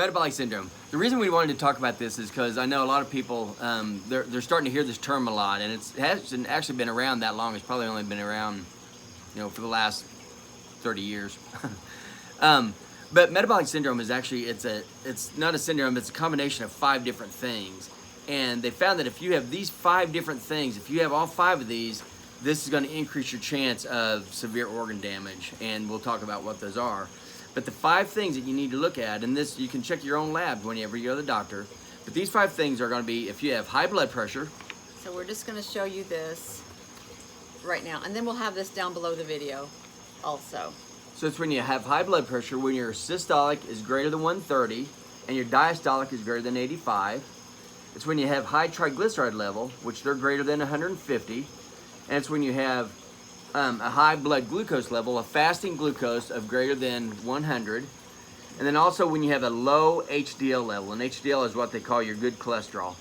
metabolic syndrome. The reason we wanted to talk about this is because I know a lot of people, they're starting to hear this term a lot, and it hasn't actually been around that long. It's probably only been around, for the last 30 years. But metabolic syndrome is actually, it's not a syndrome, it's a combination of 5 different things. And they found that if you have these 5 different things, if you have all 5 of these, this is going to increase your chance of severe organ damage, and we'll talk about what those are. But the 5 things that you need to look at, and this you can check your own labs whenever you go to the doctor, but these 5 things are going to be if you have high blood pressure. So we're just going to show you this right now, and then we'll have this down below the video also. So it's when you have high blood pressure, when your systolic is greater than 130 and your diastolic is greater than 85. It's when you have high triglyceride level, which they're greater than 150. And it's when you have a high blood glucose level, a fasting glucose of greater than 100. And then also when you have a low HDL level, and HDL is what they call your good cholesterol.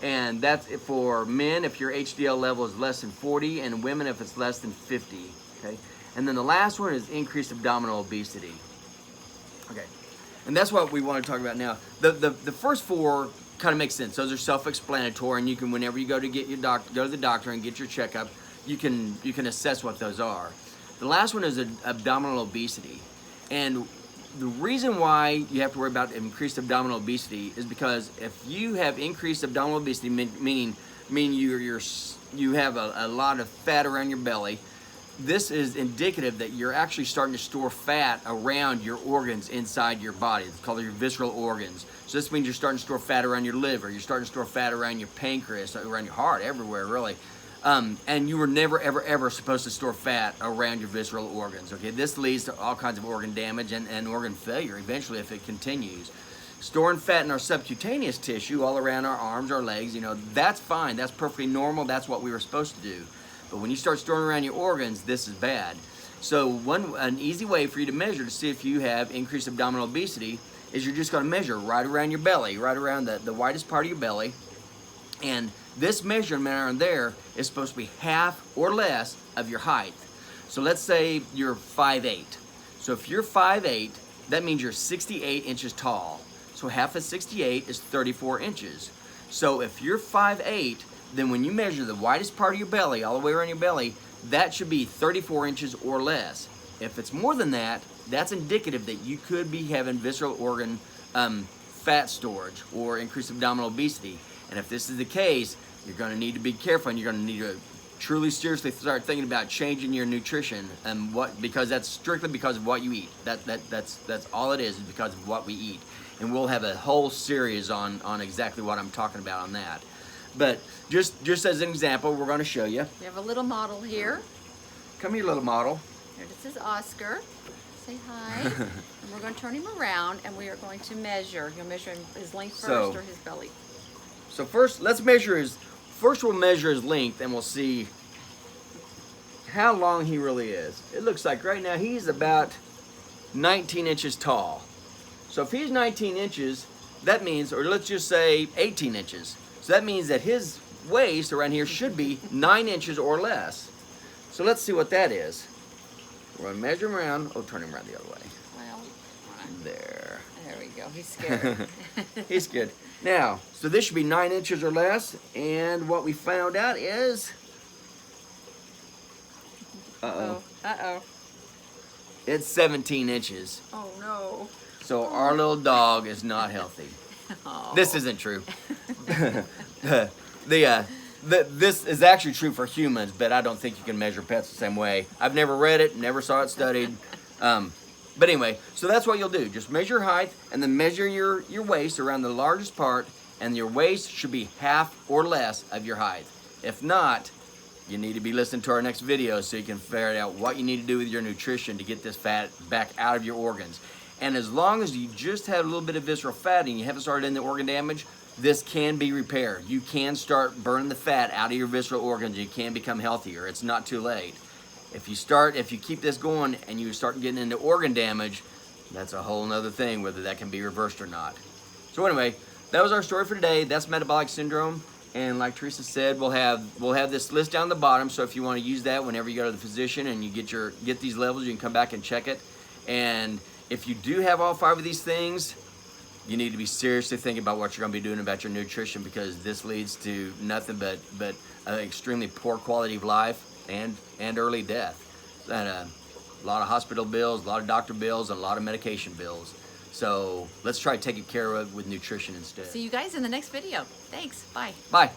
And that's for men if your HDL level is less than 40, and women if it's less than 50, okay? And then the last one is increased abdominal obesity. Okay, and that's what we want to talk about now. The first 4 kind of makes sense. Those are self-explanatory, and you can, whenever you go to get your go to the doctor and get your checkup, you can assess what those are. The last one is abdominal obesity, and the reason why you have to worry about increased abdominal obesity is because if you have increased abdominal obesity, meaning you have a lot of fat around your belly, this is indicative that you're actually starting to store fat around your organs inside your body. It's called your visceral organs. So this means you're starting to store fat around your liver, you're starting to store fat around your pancreas, around your heart, everywhere really. And you were never, ever supposed to store fat around your visceral organs, okay? This leads to all kinds of organ damage and organ failure eventually if it continues. Storing fat in our subcutaneous tissue all around our arms, our legs, that's fine. That's perfectly normal. That's what we were supposed to do. But when you start storing around your organs, this is bad. So an easy way for you to measure to see if you have increased abdominal obesity is you're just going to measure right around your belly, right around the widest part of your belly. And this measurement around there is supposed to be half or less of your height. So let's say you're 5'8". So if you're 5'8", that means you're 68 inches tall. So half of 68 is 34 inches. So if you're 5'8", then when you measure the widest part of your belly, all the way around your belly, that should be 34 inches or less. If it's more than that, that's indicative that you could be having visceral organ fat storage or increased abdominal obesity. And if this is the case, you're going to need to be careful, and you're going to need to truly seriously start thinking about changing your nutrition, and because that's strictly because of what you eat. That's all it is because of what we eat. And we'll have a whole series on exactly what I'm talking about on that. But just as an example, we're going to show you. We have a little model here. Come here, little model. Here, this is Oscar. Say hi. And we're going to turn him around, and we are going to measure. You'll measure his length first or his belly? So first, we'll measure his length, and we'll see how long he really is. It looks like right now he's about 19 inches tall. So if he's 19 inches, that means, or let's just say 18 inches. So that means that his waist around here should be 9 inches or less. So let's see what that is. We're going to measure him around. Oh, turn him around the other way. Well, there. There we go. He's scared. He's good. Now, so this should be 9 inches or less. And what we found out is... Uh-oh. Uh-oh. It's 17 inches. Oh, no. So our little dog is not healthy. Oh. This isn't true. This is actually true for humans, but I don't think you can measure pets the same way. I've never read it, never saw it studied. But anyway, so that's what you'll do. Just measure height, and then measure your waist around the largest part, and your waist should be half or less of your height. If not, you need to be listening to our next video so you can figure out what you need to do with your nutrition to get this fat back out of your organs. And as long as you just have a little bit of visceral fat and you haven't started in the organ damage, this can be repaired. You can start burning the fat out of your visceral organs. You can become healthier. It's not too late. If you keep this going and you start getting into organ damage, that's a whole nother thing, whether that can be reversed or not. So anyway, that was our story for today. That's metabolic syndrome. And like Teresa said, we'll have this list down the bottom. So if you want to use that whenever you go to the physician and you get these levels, you can come back and check it. And if you do have all 5 of these things, you need to be seriously thinking about what you're going to be doing about your nutrition, because this leads to nothing but an extremely poor quality of life and early death. And a lot of hospital bills, a lot of doctor bills, and a lot of medication bills. So let's try to take care of it with nutrition instead. See you guys in the next video. Thanks. Bye. Bye.